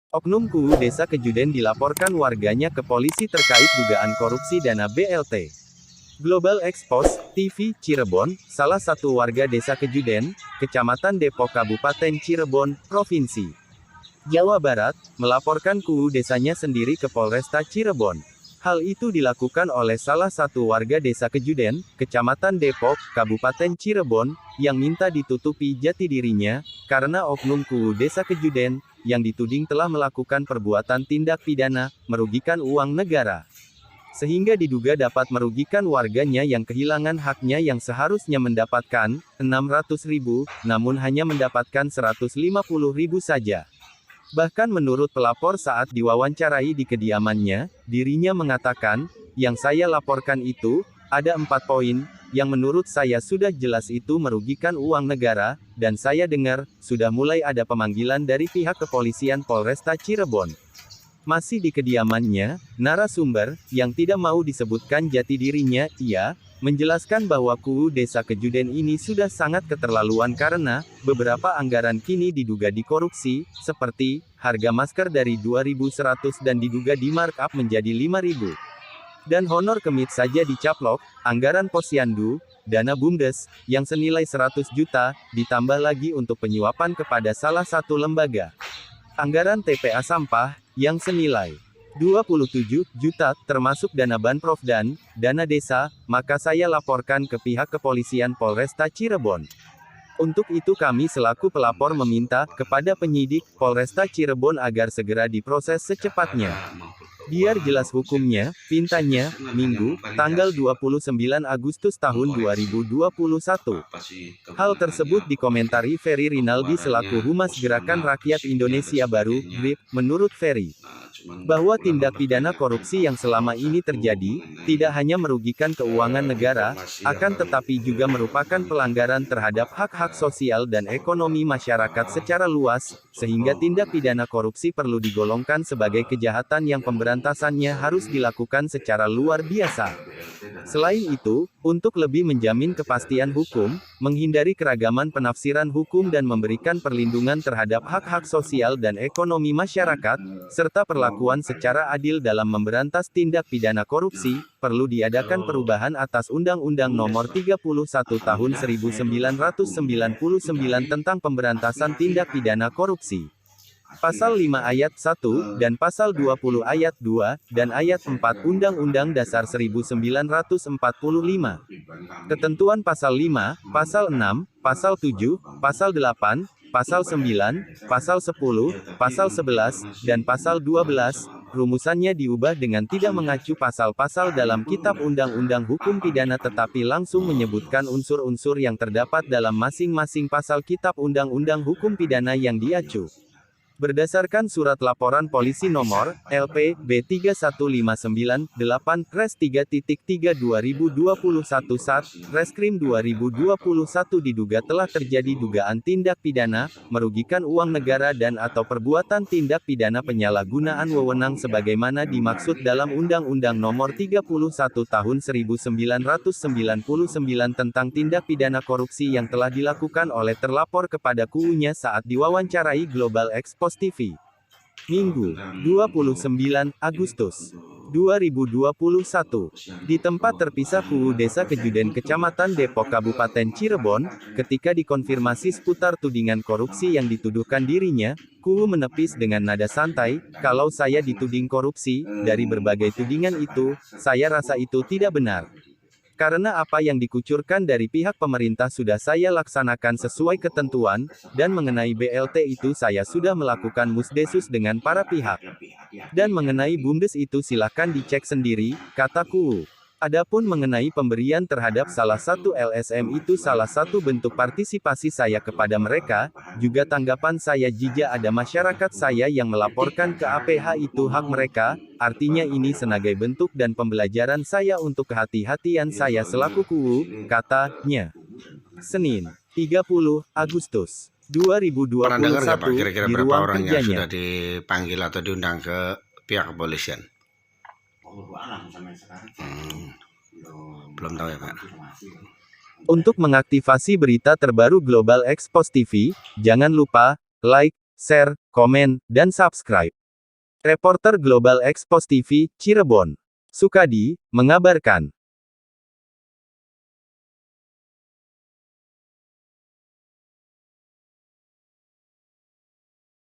Oknum Kuu Desa Kejuden dilaporkan warganya ke polisi terkait dugaan korupsi dana BLT. Global Expos TV Cirebon, salah satu warga Desa Kejuden, Kecamatan Depok Kabupaten Cirebon, Provinsi Jawa Barat, melaporkan Kuu desanya sendiri ke Polresta Cirebon. Hal itu dilakukan oleh salah satu warga Desa Kejuden, Kecamatan Depok, Kabupaten Cirebon, yang minta ditutupi jati dirinya, karena oknum Kuu Desa Kejuden, yang dituding telah melakukan perbuatan tindak pidana, merugikan uang negara. Sehingga diduga dapat merugikan warganya yang kehilangan haknya yang seharusnya mendapatkan 600.000, namun hanya mendapatkan 150.000 saja. Bahkan menurut pelapor saat diwawancarai di kediamannya, dirinya mengatakan, yang saya laporkan itu, ada 4 poin, yang menurut saya sudah jelas itu merugikan uang negara, dan saya dengar, sudah mulai ada pemanggilan dari pihak kepolisian Polresta Cirebon. Masih di kediamannya, narasumber, yang tidak mau disebutkan jati dirinya, ia menjelaskan bahwa Kuu Desa Kejuden ini sudah sangat keterlaluan karena beberapa anggaran kini diduga dikorupsi, seperti harga masker dari 2.100 dan diduga di markup menjadi 5.000. Dan honor kemit saja dicaplok, anggaran posyandu, dana BUMDes, yang senilai 100 juta, ditambah lagi untuk penyuapan kepada salah satu lembaga. Anggaran TPA sampah, yang senilai 27 juta, termasuk dana Banprov dan dana desa, maka saya laporkan ke pihak kepolisian Polresta Cirebon. Untuk itu kami selaku pelapor meminta kepada penyidik Polresta Cirebon agar segera diproses secepatnya. Biar jelas hukumnya, pintanya, Minggu, tanggal 29 Agustus tahun 2021. Hal tersebut dikomentari Ferry Rinaldi selaku Humas Gerakan Rakyat Indonesia Baru, GRIP, menurut Ferry, bahwa tindak pidana korupsi yang selama ini terjadi, tidak hanya merugikan keuangan negara, akan tetapi juga merupakan pelanggaran terhadap hak-hak sosial dan ekonomi masyarakat secara luas, sehingga tindak pidana korupsi perlu digolongkan sebagai kejahatan yang pemberantasannya harus dilakukan secara luar biasa. Selain itu, untuk lebih menjamin kepastian hukum, menghindari keragaman penafsiran hukum dan memberikan perlindungan terhadap hak-hak sosial dan ekonomi masyarakat, serta perlakuan secara adil dalam memberantas tindak pidana korupsi, perlu diadakan perubahan atas Undang-Undang Nomor 31 Tahun 1999 tentang Pemberantasan Tindak Pidana Korupsi. Pasal 5 ayat 1, dan Pasal 20 ayat 2, dan ayat 4 Undang-Undang Dasar 1945. Ketentuan Pasal 5, Pasal 6, Pasal 7, Pasal 8, Pasal 9, Pasal 10, Pasal 11, dan Pasal 12, rumusannya diubah dengan tidak mengacu pasal-pasal dalam Kitab Undang-Undang Hukum Pidana tetapi langsung menyebutkan unsur-unsur yang terdapat dalam masing-masing pasal Kitab Undang-Undang Hukum Pidana yang diacu. Berdasarkan Surat Laporan Polisi Nomor LP B31598 Res 3.3 2021 SAT Reskrim 2021 diduga telah terjadi dugaan tindak pidana merugikan uang negara dan atau perbuatan tindak pidana penyalahgunaan wewenang sebagaimana dimaksud dalam Undang-Undang Nomor 31 Tahun 1999 tentang tindak pidana korupsi yang telah dilakukan oleh terlapor kepada kuunya saat diwawancarai Global Expos TV. Minggu, 29 Agustus 2021. Di tempat terpisah Kuu Desa Kejuden Kecamatan Depok Kabupaten Cirebon, ketika dikonfirmasi seputar tudingan korupsi yang dituduhkan dirinya, Kuu menepis dengan nada santai, kalau saya dituding korupsi, dari berbagai tudingan itu, saya rasa itu tidak benar. Karena apa yang dikucurkan dari pihak pemerintah sudah saya laksanakan sesuai ketentuan, dan mengenai BLT itu saya sudah melakukan musdesus dengan para pihak. Dan mengenai BUMDes itu silahkan dicek sendiri, kata Kuu. Adapun mengenai pemberian terhadap salah satu LSM itu salah satu bentuk partisipasi saya kepada mereka, juga tanggapan saya jika ada masyarakat saya yang melaporkan ke APH itu hak mereka, artinya ini sebagai bentuk dan pembelajaran saya untuk kehati-hatian saya selaku Kuu, katanya. Senin, 30 Agustus 2021, Pernah dengar nggak Pak, kira-kira di berapa ruang orang yang kerjanya. sudah dipanggil atau diundang ke pihak kepolisian? Belum tahu ya Pak. Untuk mengaktifasi berita terbaru Global Expos TV, jangan lupa like, share, komen, dan subscribe. Reporter Global Expos TV, Cirebon. Sukadi, mengabarkan.